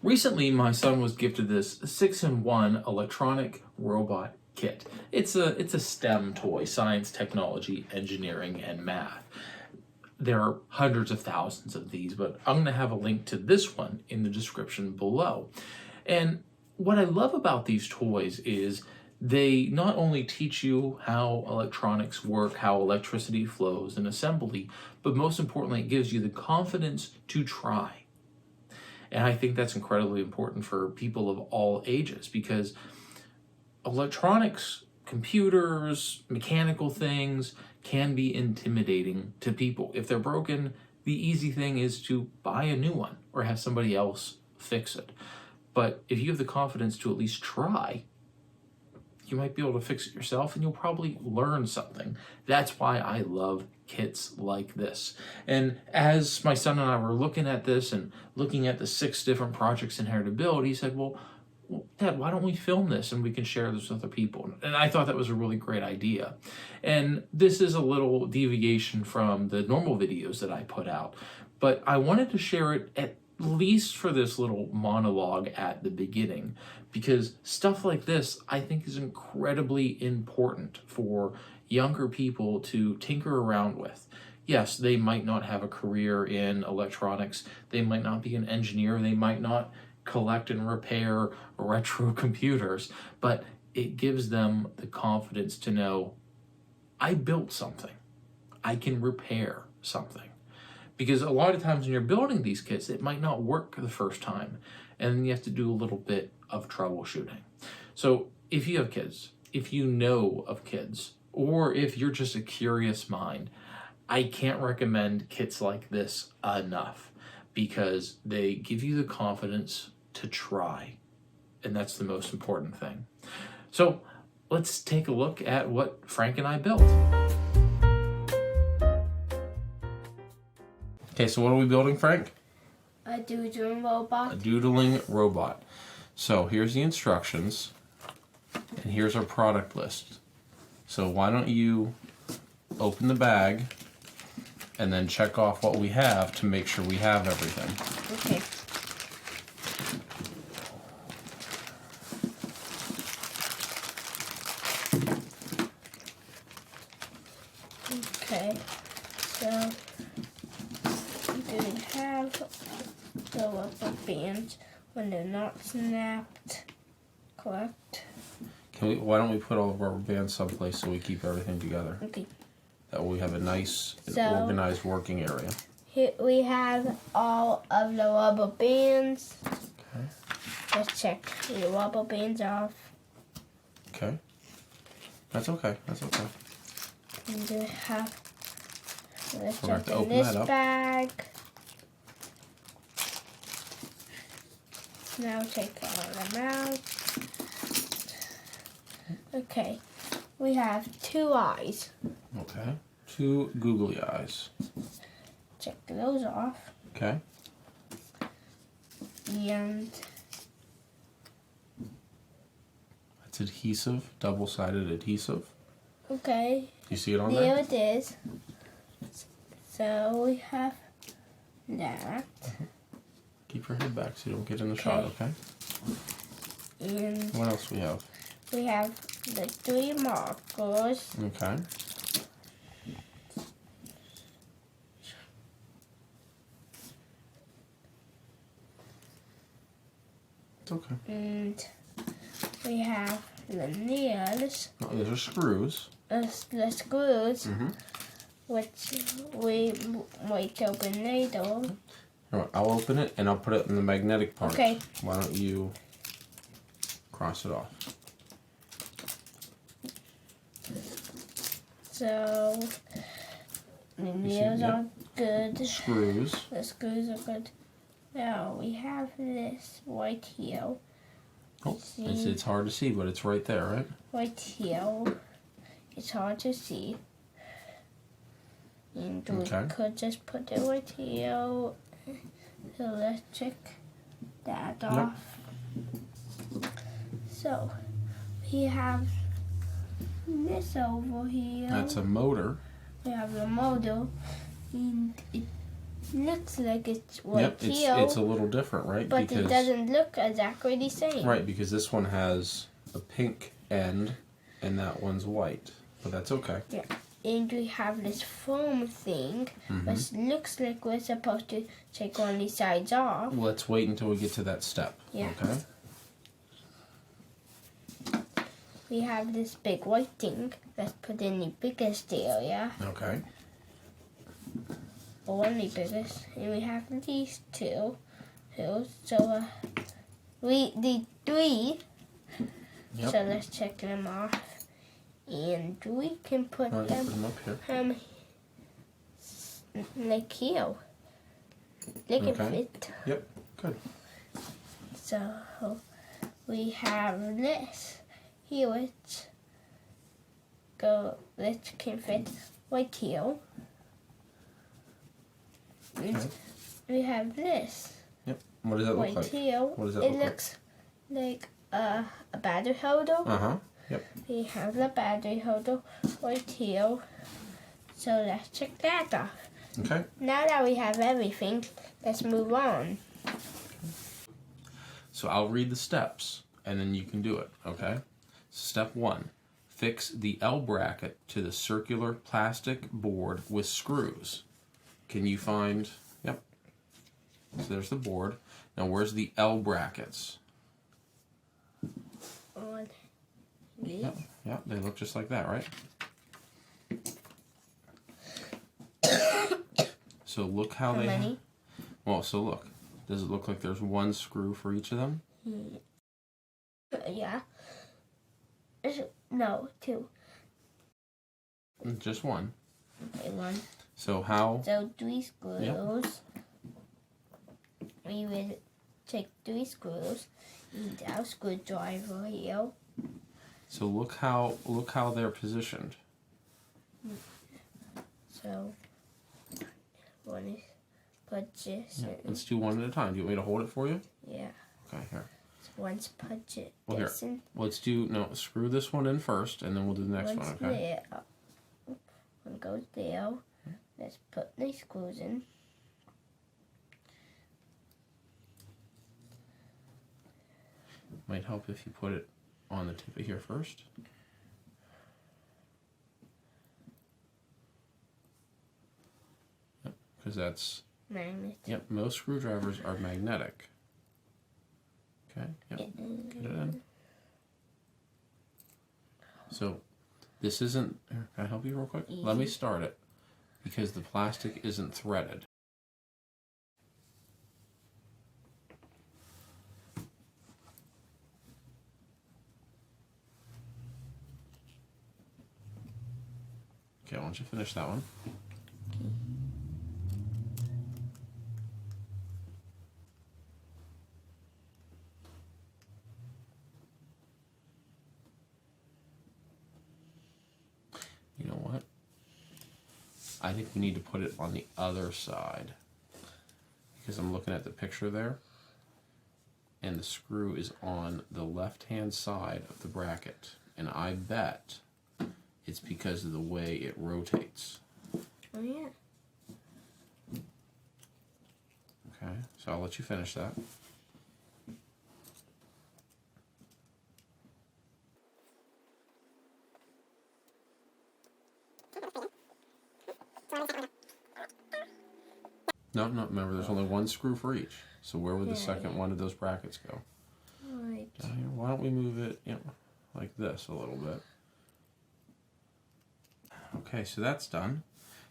Recently, my son was gifted this 6-in-1 electronic robot kit. It's a STEM toy: science, technology, engineering, and math. There are hundreds of thousands of these, but I'm going to have a link to this one in the description below. And what I love about these toys is they not only teach you how electronics work, how electricity flows in assembly, but most importantly, it gives you the confidence to try. And I think that's incredibly important for people of all ages, because electronics, computers, mechanical things can be intimidating to people. If they're broken, the easy thing is to buy a new one or have somebody else fix it. But if you have the confidence to at least try, you might be able to fix it yourself, and you'll probably learn something. That's why I love kits like this. And as my son and I were looking at this and looking at the 6 different projects in heritability, he said, well, Dad, why don't we film this and we can share this with other people? And I thought that was a really great idea. And this is a little deviation from the normal videos that I put out, but I wanted to share it at least for this little monologue at the beginning, because stuff like this I think is incredibly important for younger people to tinker around with. Yes, they might not have a career in electronics, they might not be an engineer, they might not collect and repair retro computers, but it gives them the confidence to know, I built something, I can repair something. Because a lot of times when you're building these kits, it might not work the first time, and then you have to do a little bit of troubleshooting. So if you have kids, if you know of kids, or if you're just a curious mind, I can't recommend kits like this enough, because they give you the confidence to try, and that's the most important thing. So let's take a look at what Frank and I built. Okay, so what are we building, Frank? A doodling robot. A doodling robot. So here's the instructions, and here's our product list. So why don't you open the bag and then check off what we have to make sure we have everything. Okay. Okay, so we have the rubber bands when they're not snapped, correct? Why don't we put all the rubber bands someplace so we keep everything together? Okay. That way we have a nice and organized working area. Here we have all of the rubber bands. Okay. Let's check the rubber bands off. Okay. That's okay. That's okay. And we have, let's We're going to have to open open this that up. bag. Now take all of them out. Okay, we have 2 eyes. Okay. 2 googly eyes. Check those off. Okay. And That's adhesive, double-sided adhesive. okay, Do you see it on there there? it is. So we have that. Keep your head back so you don't get in the shot, okay? And What else we have? we have the 3 markers. Okay. It's okay. And we have the nails, No, those are screws. the screws, Mm-hmm. which we might open later. All right, I'll open it and I'll put it in the magnetic part. Okay. Why don't you cross it off? So the nails yep. are good. Screws. The screws are good. Now we have this right here. Oh, it's hard to see, but it's right there, right? Right here. It's hard to see. And we could just put it right here. So let's check that off. So we have this over here. That's a motor. We have the motor, and looks like it's white Yep, teal. it's a little different, right? But it doesn't look exactly the same. Right, because this one has a pink end and that one's white. But that's okay. Yeah. And we have this foam thing, which looks like we're supposed to take one of these sides off. Let's wait until we get to that step. Yeah. Okay. We have this big white thing. Let's put in the biggest area. Okay. Or one of the biggest. And we have these two. So the three. Yep. So let's check them off. And we can put Put them up here. Like here. They can fit. Yep, good. So we have this here, which can fit right here. Okay. We have this Yep. What does that look right like? here. What does that it look looks like a battery holder. Uh-huh. Yep. We have the battery holder right here. So let's check that off. Okay. Now that we have everything, let's move on. So I'll read the steps and then you can do it, okay? Step 1. Fix the L bracket to the circular plastic board with screws. Can you find, yep. So there's the board. Now where's the L brackets? On Yep, yep, they look just like that, right? So look how they many? Well, so look. Does it look like there's one screw for each of them? Yeah. No, two. Just one. Okay, one. So how? So 3 screws. Yep. We will take 3 screws. And our screwdriver here. So look how they're positioned. So one is position. Yeah. Let's do one at a time. Do you want me to hold it for you? Yeah. Okay, here. So one's position. Well, here. Let's do screw this one in first, and then we'll do the next one. Okay. There. One goes there. Let's put the screws in. Might help if you put it on the tip of here first. Yep, because that's Magnet. Yep, most screwdrivers are magnetic. Okay, yep, get it in. So this isn't, here, can I help you real quick? Let me start it because the plastic isn't threaded. Okay, why don't you finish that one? You know what? I think we need to put it on the other side because I'm looking at the picture there and the screw is on the left-hand side of the bracket, and I bet it's because of the way it rotates. Oh yeah. Okay, so I'll let you finish that. No, remember there's only one screw for each. So where would the second one of those brackets go? Right. Down here. Why don't we move it, like this a little bit. Okay, so that's done.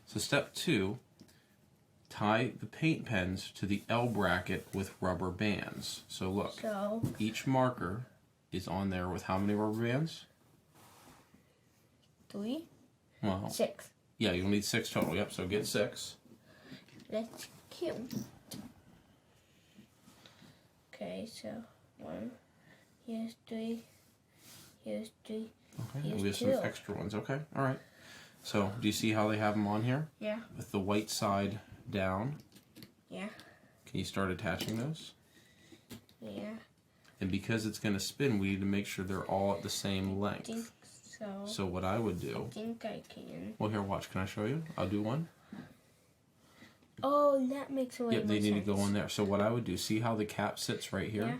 So step 2, tie the paint pens to the L bracket with rubber bands. So look, So each marker is on there with how many rubber bands? 3, Well, 6. yeah, you'll need 6 total. Yep, so get 6. Let's count. Okay, so 1. Here's 3. Here's 3. Okay, Here's we have 2. some extra ones. Okay, all right. So do you see how they have them on here? Yeah. With the white side down. Yeah. Can you start attaching those? Yeah. And because it's going to spin, we need to make sure they're all at the same I length. think so. So what I would do, I think I can. well here, watch, can I show you? I'll do one. Oh, that makes way Yep, more they need sense. to go in there. So what I would do, see how the cap sits right here? Yeah.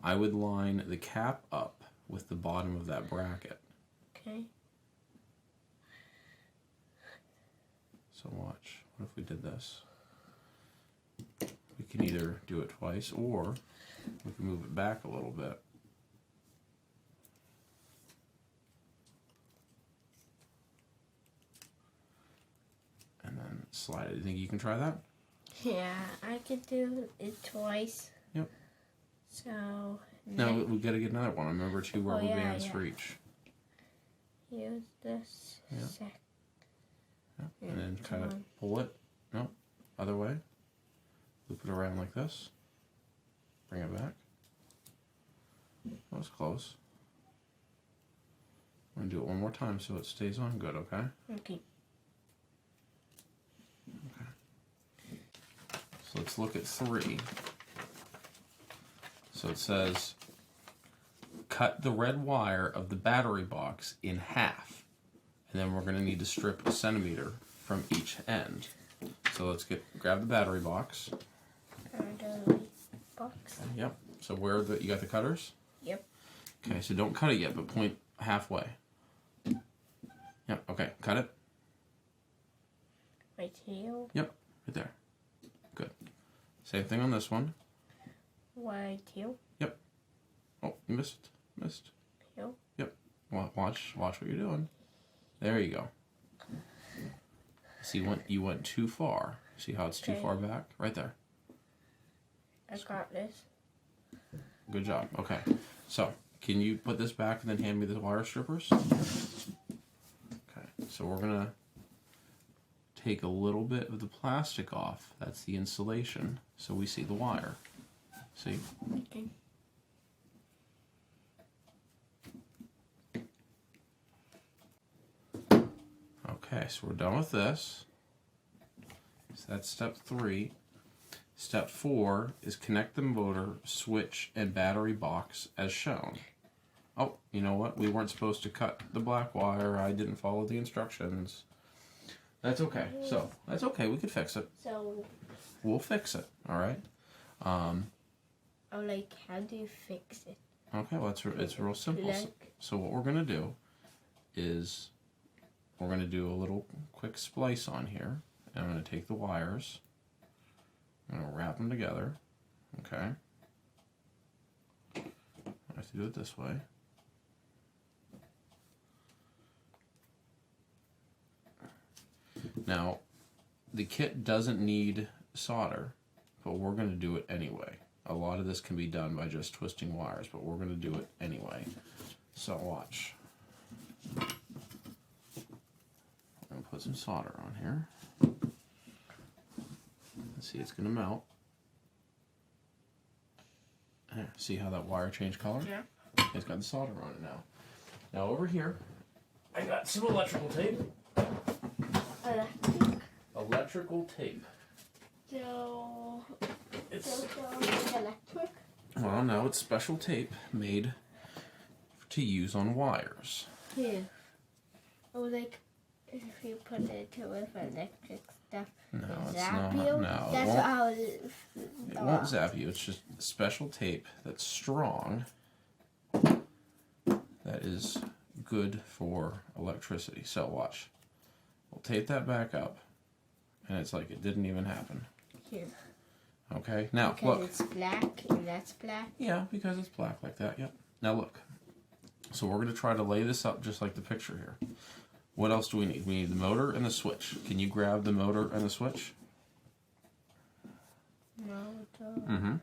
I would line the cap up with the bottom of that bracket. Okay. So watch. What if we did this? We can either do it twice or we can move it back a little bit. And then slide it. You think you can try that? Yeah, I could do it twice. Yep. So No, we gotta get another one. Remember, 2 rubber bands for each. use this. Yeah. And then kind of pull it. No, other way. Loop it around like this. Bring it back. That was close. I'm gonna do it one more time so it stays on good, okay? Okay. So let's look at 3. So it says, cut the red wire of the battery box in half. And then we're going to need to strip 1 centimeter from each end. So let's grab the battery box. Box. Yep. So you got the cutters? Yep. Okay, so don't cut it yet, but point halfway. Yep, okay, cut it. Right here. Yep, right there. Good. Same thing on this one. Right here. Yep. Oh, you missed. Here. Yep. Watch what you're doing. There you go. See, you went too far. See how it's too far back? Right there. I got this. Good job. Okay. So, can you put this back and then hand me the wire strippers? Okay. So we're gonna take a little bit of the plastic off. That's the insulation. So we see the wire. See? Okay. Okay, so we're done with this. So that's step 3. Step 4 is connect the motor, switch, and battery box as shown. Oh, you know what? We weren't supposed to cut the black wire. I didn't follow the instructions. That's okay. So, that's okay. We could fix it. So. We'll fix it, all right? Oh, like, how do you fix it? Okay, well, it's real simple. So what we're going to do is we're going to do a little quick splice on here. And I'm going to take the wires. I'm going to wrap them together. Okay. I have to do it this way. Now, the kit doesn't need solder, but we're going to do it anyway. A lot of this can be done by just twisting wires, but we're going to do it anyway. So watch. I'm going to put some solder on here. Let's see, it's going to melt. There, see how that wire changed color? Yeah. It's got the solder on it now. Now over here, I got some electrical tape. Electrical tape. So. It's electric? well, no, it's special tape made to use on wires. Yeah. Oh, like if you put it with electric stuff. No, it's zap not. you? No, That's how it won't zap you. It's just special tape that's strong. That is good for electricity. So watch. We'll tape that back up, and it's like it didn't even happen. Here. Okay. Now Okay, look. it's black and that's black. Yeah, because it's black like that. Yep. Now look. So we're going to try to lay this up just like the picture here. What else do we need? We need the motor and the switch. Can you grab the motor and the switch? Motor. Mm-hmm.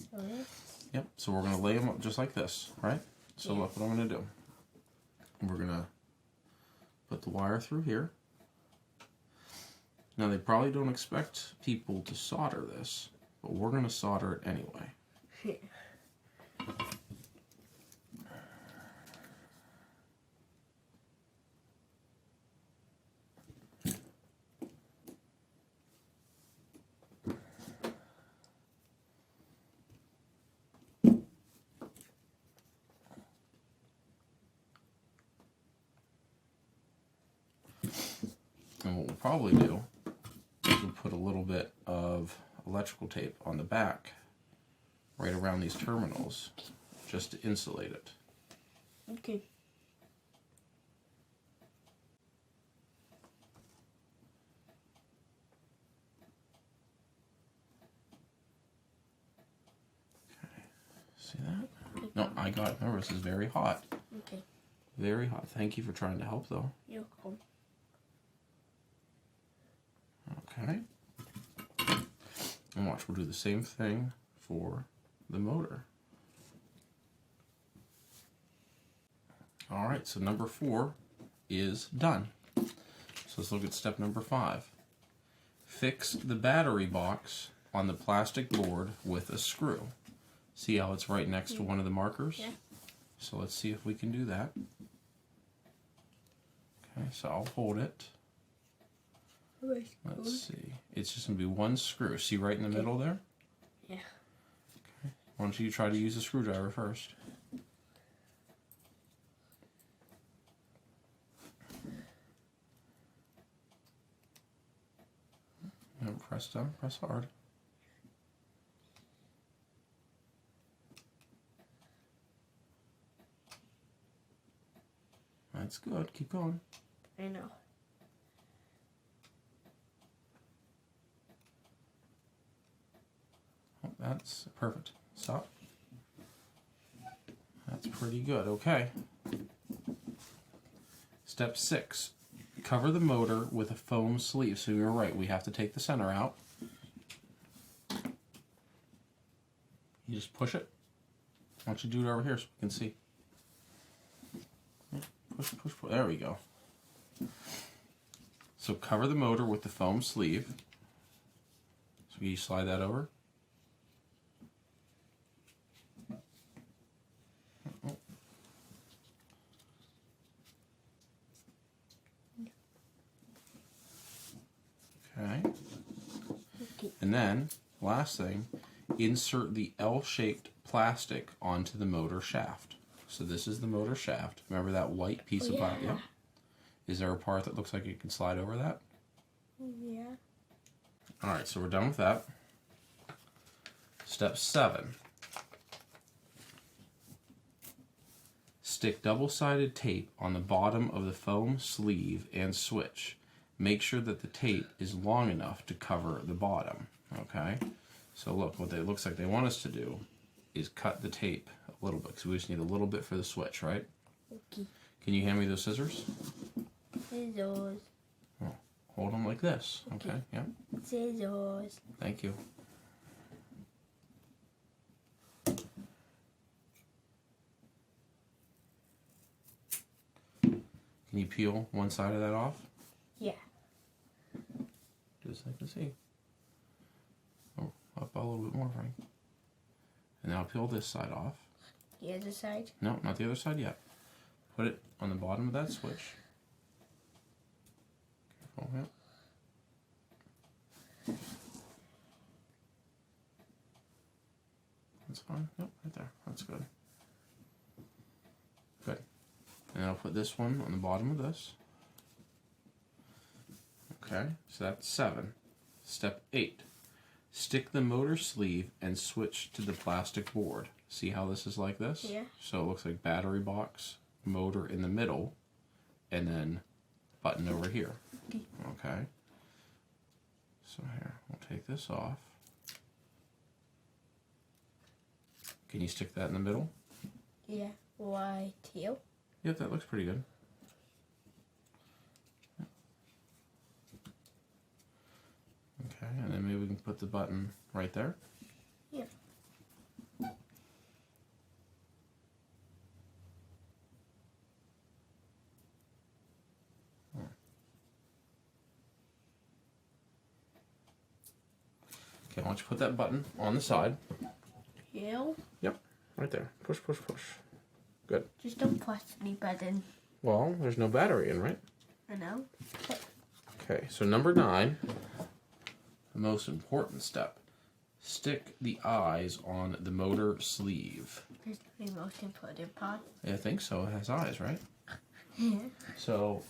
Switch. Yep. So we're going to lay them up just like this, right? So look what I'm going to do. We're going to put the wire through here. Now they probably don't expect people to solder this, but we're going to solder it anyway. And what we'll probably do little bit of electrical tape on the back, right around these terminals, just to insulate it. Okay. See that? No, I got it. Remember, this is very hot. Okay. Very hot. Thank you for trying to help, though. You're cool. Okay. And watch, we'll do the same thing for the motor. All right, so number 4 is done. So let's look at step number 5. Fix the battery box on the plastic board with a screw. See how it's right next to one of the markers? Yeah. So let's see if we can do that. Okay, so I'll hold it. Let's see. It's just going to be one screw. See right in the middle there? Yeah. Okay. Why don't you try to use a screwdriver first? No, press down. Press hard. That's good. Keep going. I know. Oh, that's perfect. Stop. That's pretty good. Okay. Step 6. Cover the motor with a foam sleeve. So you're right. We have to take the center out. You just push it. Why don't you do it over here so we can see? Push, push, push. There we go. So cover the motor with the foam sleeve. So you slide that over. Okay. And then, last thing, insert the L-shaped plastic onto the motor shaft. So this is the motor shaft. Remember that white piece of plastic? Yeah. Is there a part that looks like it can slide over that? Yeah. Alright, so we're done with that. Step 7. Stick double-sided tape on the bottom of the foam sleeve and switch. Make sure that the tape is long enough to cover the bottom. Okay? So look, what it looks like they want us to do is cut the tape a little bit, because we just need a little bit for the switch, right? Okay. Can you hand me those scissors? Scissors. Oh, hold them like this. Okay, yeah. Scissors. Thank you. Can you peel one side of that off? Yeah. Just so I can see. Oh, up a little bit more, Frank. And now peel this side off. The other side? No, not the other side yet. Put it on the bottom of that switch. Careful, yeah. That's fine. Yep, right there. That's good. Good. And I'll put this one on the bottom of this. Okay, so that's 7. Step 8. Stick the motor sleeve and switch to the plastic board. See how this is like this? Yeah. So it looks like battery box, motor in the middle, and then button over here. Okay. So here, we'll take this off. Can you stick that in the middle? Yeah. Why teal? Yep, that looks pretty good. Okay, and then maybe we can put the button right there. Yeah. Okay, why don't you put that button on the side? Teal? Yep, right there. Push, push, push. Good. Just don't push any button. Well, there's no battery in, right? I know. Okay, so number 9, the most important step. Stick the eyes on the motor sleeve. That's the most important part. I think so. It has eyes, right? Yeah. So,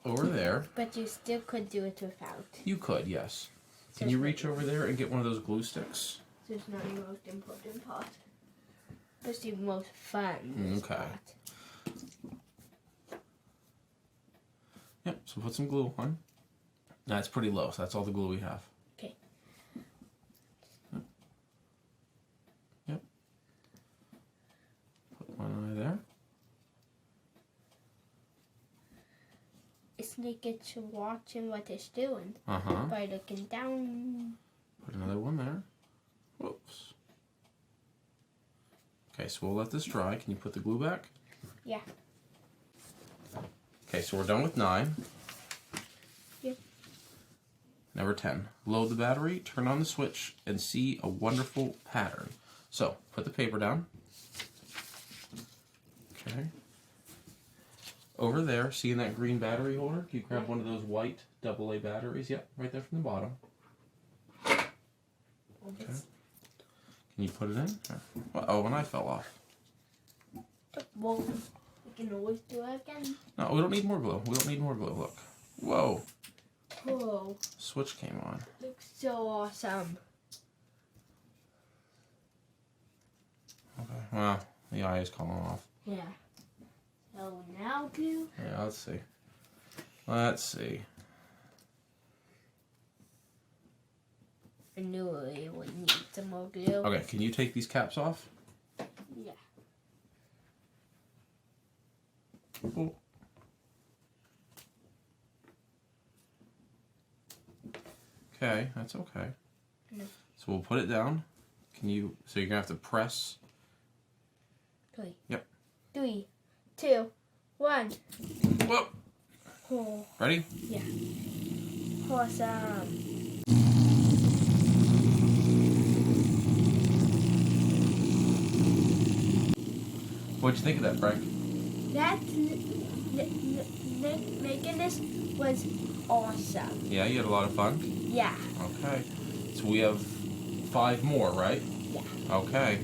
over there, But you still could do it without. you could, yes. Can you reach over there and get one of those glue sticks? This is not the most important part. It's the most fun. Okay. Part. Yep, so put some glue on. That's pretty low, so that's all the glue we have. Okay. Yep. Put one eye there. It's like it's watching what it's doing Uh-huh. by looking down. Put another one there. Whoops. Okay, so we'll let this dry. Can you put the glue back? Yeah. Okay, so we're done with 9. Yep. Number 10. Load the battery, turn on the switch, and see a wonderful pattern. So, put the paper down. Okay. Over there, see in that green battery holder? Can you grab one of those white AA batteries? Yep, right there from the bottom. Okay. Can you put it in? Oh, and I fell off. Well, we can always do it again. No, we don't need more glue. We don't need more glue. Look. Whoa. Whoa. Switch came on. Looks so awesome. Okay. Well, the eye is calling off. Yeah. So now glue. Yeah, let's see. Let's see. I knew we would need some more glue. Okay, can you take these caps off? Yeah. Oh. Okay, that's okay. No. So we'll put it down. Can you, so you're gonna have to press. 3. Yep. 3, 2, 1. Whoa. Oh, Ready? yeah. Awesome. What'd you think of that, Frank? That making this was awesome. Yeah, you had a lot of fun? Yeah. Okay. So we have 5 more, right? Yeah. Okay.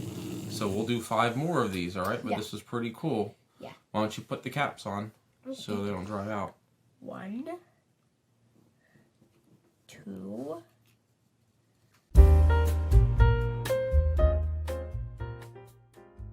So we'll do 5 more of these, alright? But Yeah. this is pretty cool. Yeah. Why don't you put the caps on so they don't dry out? 1, 2,